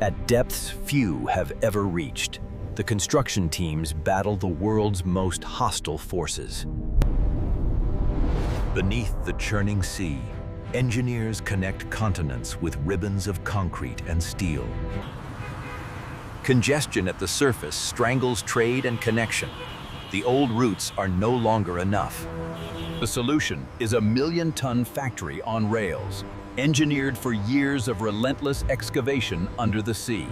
At depths few have ever reached, the construction teams battle the world's most hostile forces. Beneath the churning sea, engineers connect continents with ribbons of concrete and steel. Congestion at the surface strangles trade and connection. The old routes are no longer enough. The solution is a million-ton factory on rails, engineered for years of relentless excavation under the sea.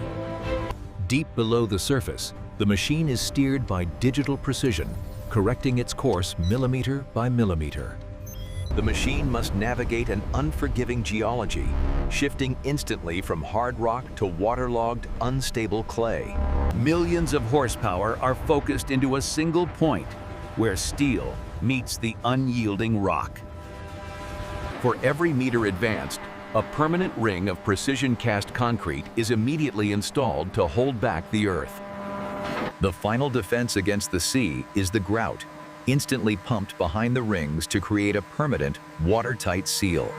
Deep below the surface, the machine is steered by digital precision, correcting its course millimeter by millimeter. The machine must navigate an unforgiving geology, shifting instantly from hard rock to waterlogged, unstable clay. Millions of horsepower are focused into a single point, where steel meets the unyielding rock. For every meter advanced, a permanent ring of precision-cast concrete is immediately installed to hold back the earth. The final defense against the sea is the grout, instantly pumped behind the rings to create a permanent, watertight seal.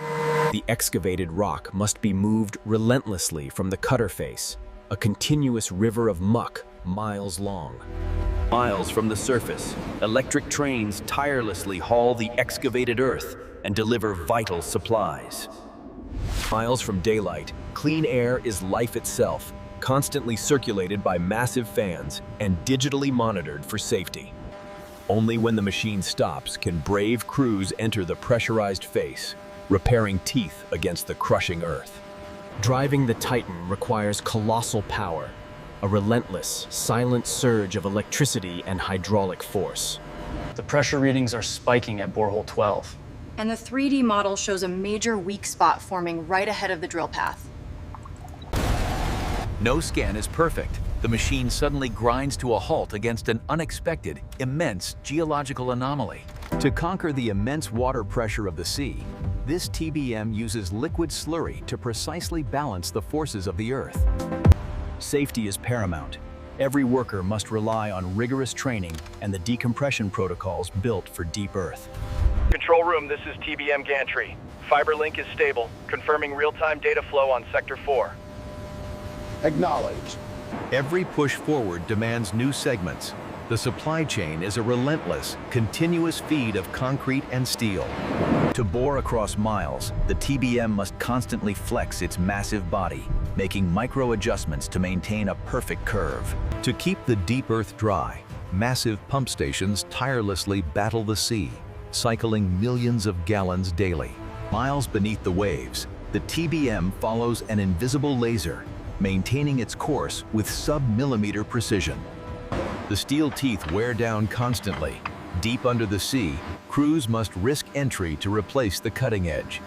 The excavated rock must be moved relentlessly from the cutter face, a continuous river of muck miles long. Miles from the surface, electric trains tirelessly haul the excavated earth and deliver vital supplies. Miles from daylight, clean air is life itself, constantly circulated by massive fans and digitally monitored for safety. Only when the machine stops can brave crews enter the pressurized face, repairing teeth against the crushing earth. Driving the Titan requires colossal power, a relentless, silent surge of electricity and hydraulic force. The pressure readings are spiking at borehole 12. And the 3D model shows a major weak spot forming right ahead of the drill path. No scan is perfect. The machine suddenly grinds to a halt against an unexpected, immense geological anomaly. To conquer the immense water pressure of the sea, this TBM uses liquid slurry to precisely balance the forces of the earth. Safety is paramount. Every worker must rely on rigorous training and the decompression protocols built for deep earth. Control room, this is TBM gantry. Fiber link is stable, confirming real-time data flow on Sector 4. Acknowledged. Every push forward demands new segments. The supply chain is a relentless, continuous feed of concrete and steel. To bore across miles, the TBM must constantly flex its massive body, making micro adjustments to maintain a perfect curve. To keep the deep earth dry, massive pump stations tirelessly battle the sea, cycling millions of gallons daily. Miles beneath the waves, the TBM follows an invisible laser, maintaining its course with sub-millimeter precision. The steel teeth wear down constantly. Deep under the sea, crews must risk entry to replace the cutting edge.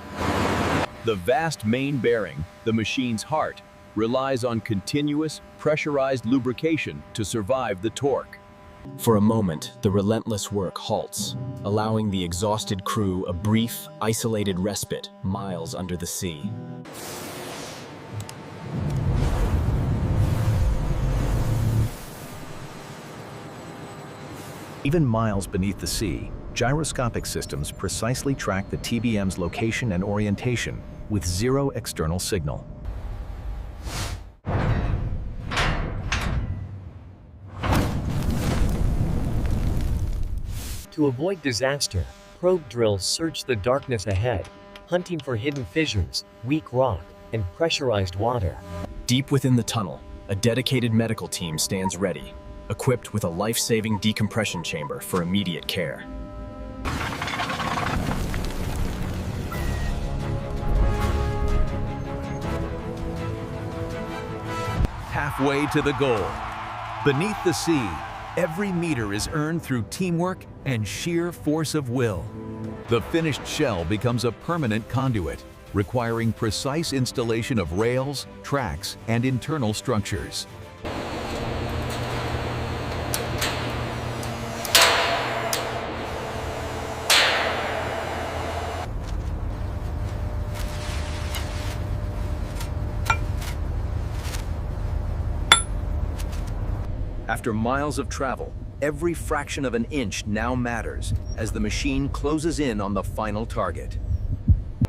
The vast main bearing, the machine's heart, relies on continuous, pressurized lubrication to survive the torque. For a moment, the relentless work halts, allowing the exhausted crew a brief, isolated respite miles under the sea. Even miles beneath the sea, gyroscopic systems precisely track the TBM's location and orientation with zero external signal. To avoid disaster, probe drills search the darkness ahead, hunting for hidden fissures, weak rock, and pressurized water. Deep within the tunnel, a dedicated medical team stands ready, equipped with a life-saving decompression chamber for immediate care. Halfway to the goal. Beneath the sea, every meter is earned through teamwork and sheer force of will. The finished shell becomes a permanent conduit, requiring precise installation of rails, tracks, and internal structures. After miles of travel, every fraction of an inch now matters as the machine closes in on the final target.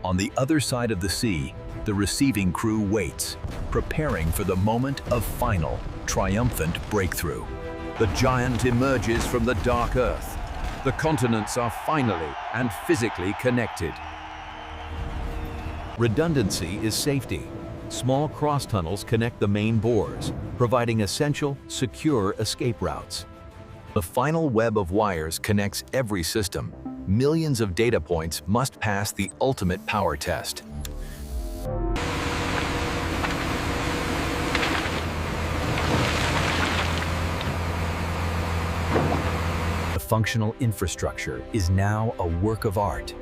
On the other side of the sea, The receiving crew waits, preparing for the moment of final, triumphant breakthrough. The giant emerges from the dark earth. The continents are finally and physically connected. Redundancy is safety. Small cross-tunnels connect the main bores, providing essential, secure escape routes. The final web of wires connects every system. Millions of data points must pass the ultimate power test. The functional infrastructure is now a work of art,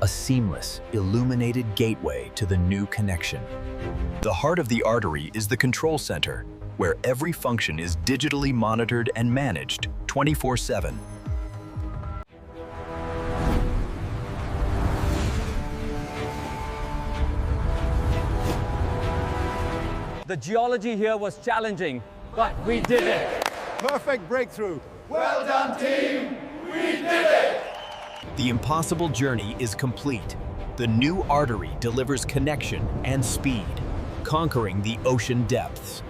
a seamless, illuminated gateway to the new connection. The heart of the artery is the control center, where every function is digitally monitored and managed 24/7. The geology here was challenging, but we did it. Perfect breakthrough. Well done, team! We did it! The impossible journey is complete. The new artery delivers connection and speed, conquering the ocean depths.